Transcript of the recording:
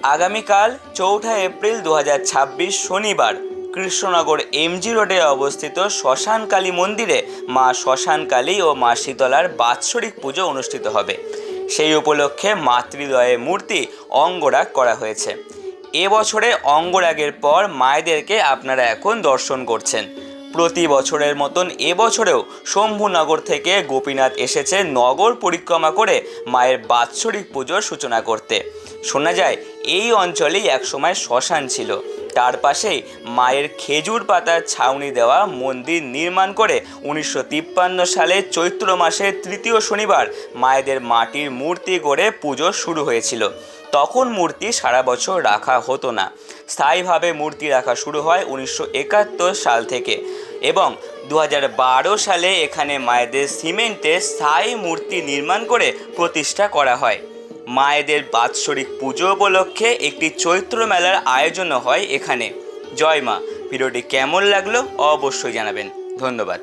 আগামীকাল 4 এপ্রিল 2026 শনিবার কৃষ্ণনগর এমজি রোডে অবস্থিত শ্মশান কালী মন্দিরে মা শ্মশান কালী ও মা শীতলার বাৎসরিক পুজো অনুষ্ঠিত হবে। সেই উপলক্ষে মাতৃদয়ে মূর্তি অঙ্গরাগ করা হয়েছে। এবছরে অঙ্গরাগের পর মায়েদেরকে আপনারা এখন দর্শন করছেন। প্রতি বছরের মতন এবছরেও শম্ভুনগর থেকে গোপীনাথ এসেছে নগর পরিক্রমা করে মায়ের বাৎসরিক পুজোর সূচনা করতে। শোনা যায় এই অঞ্চলেই একসময় শ্মশান ছিল। তার পাশেই মায়ের খেজুর পাতার ছাউনি দেওয়া মন্দির নির্মাণ করে 1953 সালে চৈত্র মাসের তৃতীয় শনিবার মায়েদের মাটির মূর্তি গড়ে পুজো শুরু হয়েছিল। তখন মূর্তি সারা বছর রাখা হতো না। স্থায়ীভাবে মূর্তি রাখা শুরু হয় 1971 সাল থেকে এবং 2012 সালে এখানে মায়েদের সিমেন্টে স্থায়ী মূর্তি নির্মাণ করে প্রতিষ্ঠা করা হয়। মায়েদের বাৎসরিক পুজো উপলক্ষে একটি চৈত্র মেলার আয়োজনও হয় এখানে। জয় মা। ভিডিওটি কেমন লাগলো অবশ্যই জানাবেন। ধন্যবাদ।